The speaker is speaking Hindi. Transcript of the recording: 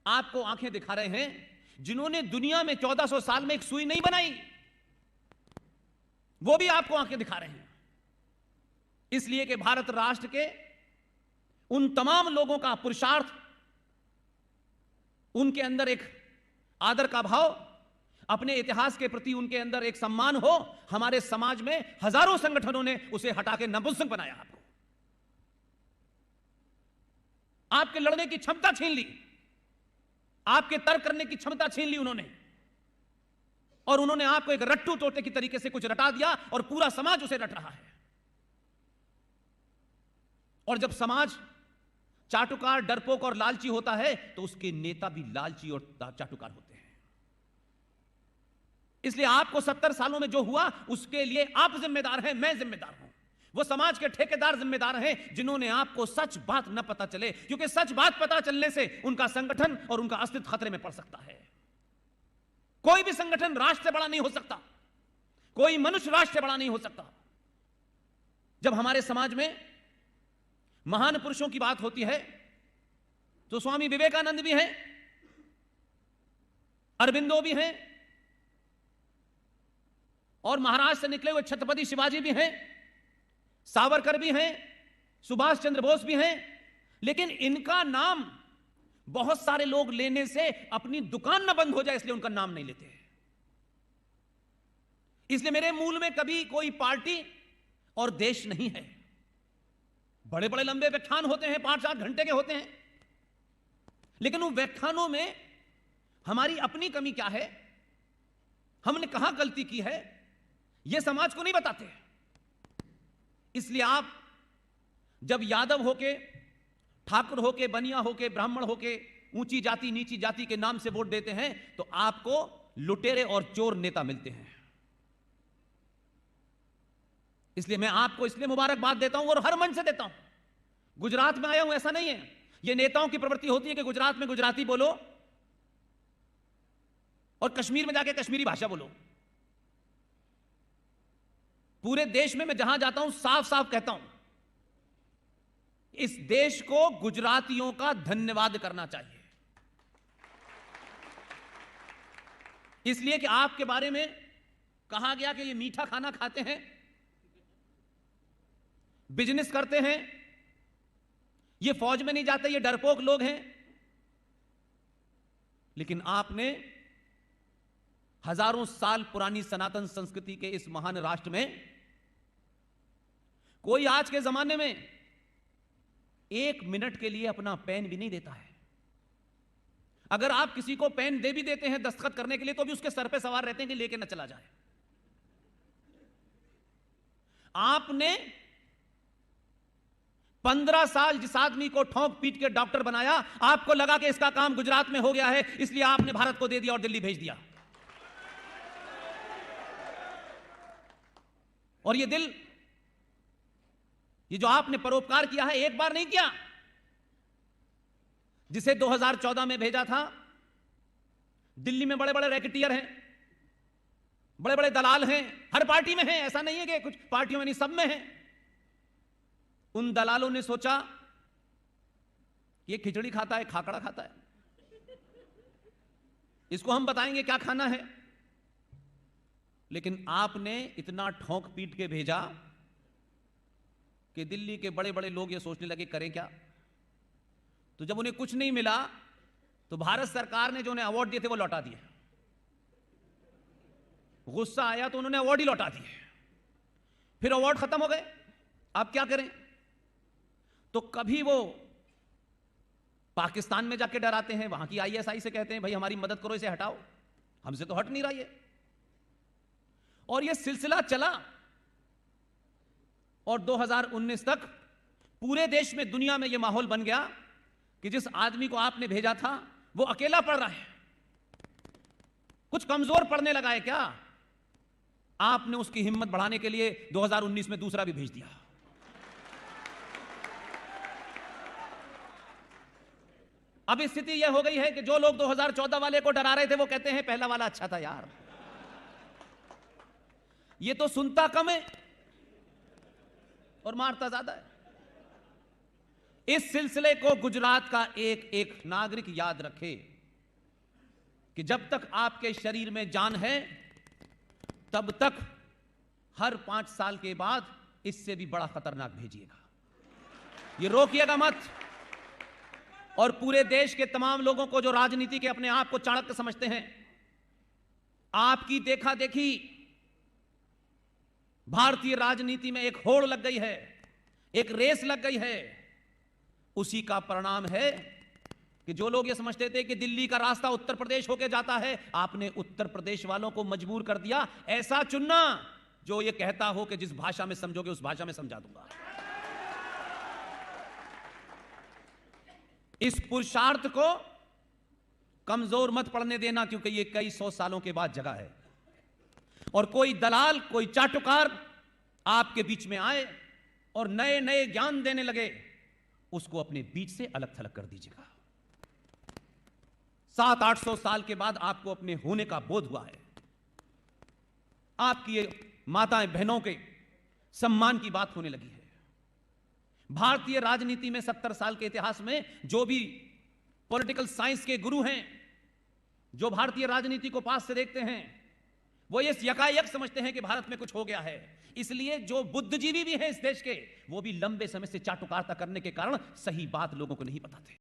आपको आंखें दिखा रहे हैं जिन्होंने दुनिया में 1400 साल में एक सुई नहीं बनाई, वो भी आपको आंखें दिखा रहे हैं। इसलिए कि भारत राष्ट्र के उन तमाम लोगों का पुरुषार्थ, उनके अंदर एक आदर का भाव, अपने इतिहास के प्रति उनके अंदर एक सम्मान हो। हमारे समाज में हजारों संगठनों ने उसे हटा के नपुंसक बनाया। आपको आपके लड़ने की क्षमता छीन ली, आपके तर्क करने की क्षमता छीन ली उन्होंने, और उन्होंने आपको एक रट्टू तोते की तरीके से कुछ रटा दिया और पूरा समाज उसे रट रहा है। और जब समाज चाटुकार, डरपोक और लालची होता है तो उसके नेता भी लालची और चाटुकार होते हैं। इसलिए आपको 70 सालों में जो हुआ उसके लिए आप जिम्मेदार हैं, मैं जिम्मेदार हूं। वो समाज के ठेकेदार जिम्मेदार हैं जिन्होंने आपको सच बात न पता चले, क्योंकि सच बात पता चलने से उनका संगठन और उनका अस्तित्व खतरे में पड़ सकता है। कोई भी संगठन राष्ट्र से बड़ा नहीं हो सकता, कोई मनुष्य राष्ट्र से बड़ा नहीं हो सकता। जब हमारे समाज में महान पुरुषों की बात होती है तो स्वामी विवेकानंद भी हैं, अरविंदो भी हैं, और महाराष्ट्र से निकले हुए छत्रपति शिवाजी भी हैं, सावरकर भी हैं, सुभाष चंद्र बोस भी हैं। लेकिन इनका नाम बहुत सारे लोग लेने से अपनी दुकान ना बंद हो जाए, इसलिए उनका नाम नहीं लेते। इसलिए मेरे मूल में कभी कोई पार्टी और देश नहीं है। बड़े बड़े लंबे व्याख्यान होते हैं, 5-7 घंटे के होते हैं, लेकिन उन व्याख्यानों में हमारी अपनी कमी क्या है, हमने कहां गलती की है, यह समाज को नहीं बताते। इसलिए आप जब यादव होके, ठाकुर होके, बनिया होके, ब्राह्मण होके, ऊंची जाति नीची जाति के नाम से वोट देते हैं तो आपको लुटेरे और चोर नेता मिलते हैं। इसलिए मैं आपको इसलिए मुबारकबाद देता हूं और हर मंच से देता हूं। गुजरात में आया हूं ऐसा नहीं है, यह नेताओं की प्रवृत्ति होती है कि गुजरात में गुजराती बोलो और कश्मीर में जाके कश्मीरी भाषा बोलो। पूरे देश में मैं जहां जाता हूं साफ साफ कहता हूं, इस देश को गुजरातियों का धन्यवाद करना चाहिए, इसलिए कि आपके बारे में कहा गया कि ये मीठा खाना खाते हैं, बिजनेस करते हैं, ये फौज में नहीं जाते, ये डरपोक लोग हैं। लेकिन आपने हजारों साल पुरानी सनातन संस्कृति के इस महान राष्ट्र में, कोई आज के जमाने में 1 मिनट के लिए अपना पेन भी नहीं देता है। अगर आप किसी को पेन दे भी देते हैं दस्तखत करने के लिए तो भी उसके सर पे सवार रहते हैं कि लेके ना चला जाए। आपने 15 साल जिस आदमी को ठोंक पीट के डॉक्टर बनाया, आपको लगा कि इसका काम गुजरात में हो गया है, इसलिए आपने भारत को दे दिया और दिल्ली भेज दिया। और ये दिल, ये जो आपने परोपकार किया है, एक बार नहीं किया। जिसे 2014 में भेजा था, दिल्ली में बड़े बड़े रैकेटियर हैं, बड़े बड़े दलाल हैं, हर पार्टी में हैं, ऐसा नहीं है कि कुछ पार्टियों में नहीं, सब में हैं। उन दलालों ने सोचा ये खिचड़ी खाता है, खाकड़ा खाता है, इसको हम बताएंगे क्या खाना है। लेकिन आपने इतना ठोंक पीट के भेजा कि दिल्ली के बड़े बड़े लोग ये सोचने लगे करें क्या। तो जब उन्हें कुछ नहीं मिला तो भारत सरकार ने जो उन्हें अवार्ड दिए थे वो लौटा दिए। गुस्सा आया तो उन्होंने अवार्ड ही लौटा दिए। फिर अवार्ड खत्म हो गए, आप क्या करें। तो कभी वो पाकिस्तान में जाके डराते हैं, वहां की आईएसआई से कहते हैं भाई हमारी मदद करो, इसे हटाओ, हमसे तो हट नहीं रहा ये। और ये सिलसिला चला और 2019 तक पूरे देश में, दुनिया में यह माहौल बन गया कि जिस आदमी को आपने भेजा था वो अकेला पड़ रहा है। कुछ कमजोर पड़ने लगा है क्या? आपने उसकी हिम्मत बढ़ाने के लिए 2019 में दूसरा भी भेज दिया। अब स्थिति यह हो गई है कि जो लोग 2014 वाले को डरा रहे थे वो कहते हैं पहला वाला अच्छा था यार, ये तो सुनता कम है और मारता ज्यादा है। इस सिलसिले को गुजरात का एक एक नागरिक याद रखे। कि जब तक आपके शरीर में जान है तब तक हर 5 साल के बाद इससे भी बड़ा खतरनाक भेजिएगा। ये रोकिएगा मत। और पूरे देश के तमाम लोगों को जो राजनीति के अपने आप को चाणक्य समझते हैं, आपकी देखा देखी भारतीय राजनीति में एक होड़ लग गई है, एक रेस लग गई है। उसी का परिणाम है कि जो लोग ये समझते थे कि दिल्ली का रास्ता उत्तर प्रदेश होके जाता है, आपने उत्तर प्रदेश वालों को मजबूर कर दिया ऐसा चुनना जो ये कहता हो कि जिस भाषा में समझोगे उस भाषा में समझा दूंगा। इस पुरुषार्थ को कमजोर मत पड़ने देना, क्योंकि ये कई 100 सालों के बाद जगह है। और कोई दलाल, कोई चाटुकार आपके बीच में आए और नए नए ज्ञान देने लगे, उसको अपने बीच से अलग थलग कर दीजिएगा। 700-800 साल के बाद आपको अपने होने का बोध हुआ है। आपकी माताएं बहनों के सम्मान की बात होने लगी है। भारतीय राजनीति में 70 साल के इतिहास में जो भी पॉलिटिकल साइंस के गुरु हैं, जो भारतीय राजनीति को पास से देखते हैं, वो ये यकायक समझते हैं कि भारत में कुछ हो गया है। इसलिए जो बुद्धिजीवी भी हैं इस देश के, वो भी लंबे समय से चाटुकारिता करने के कारण सही बात लोगों को नहीं बताते।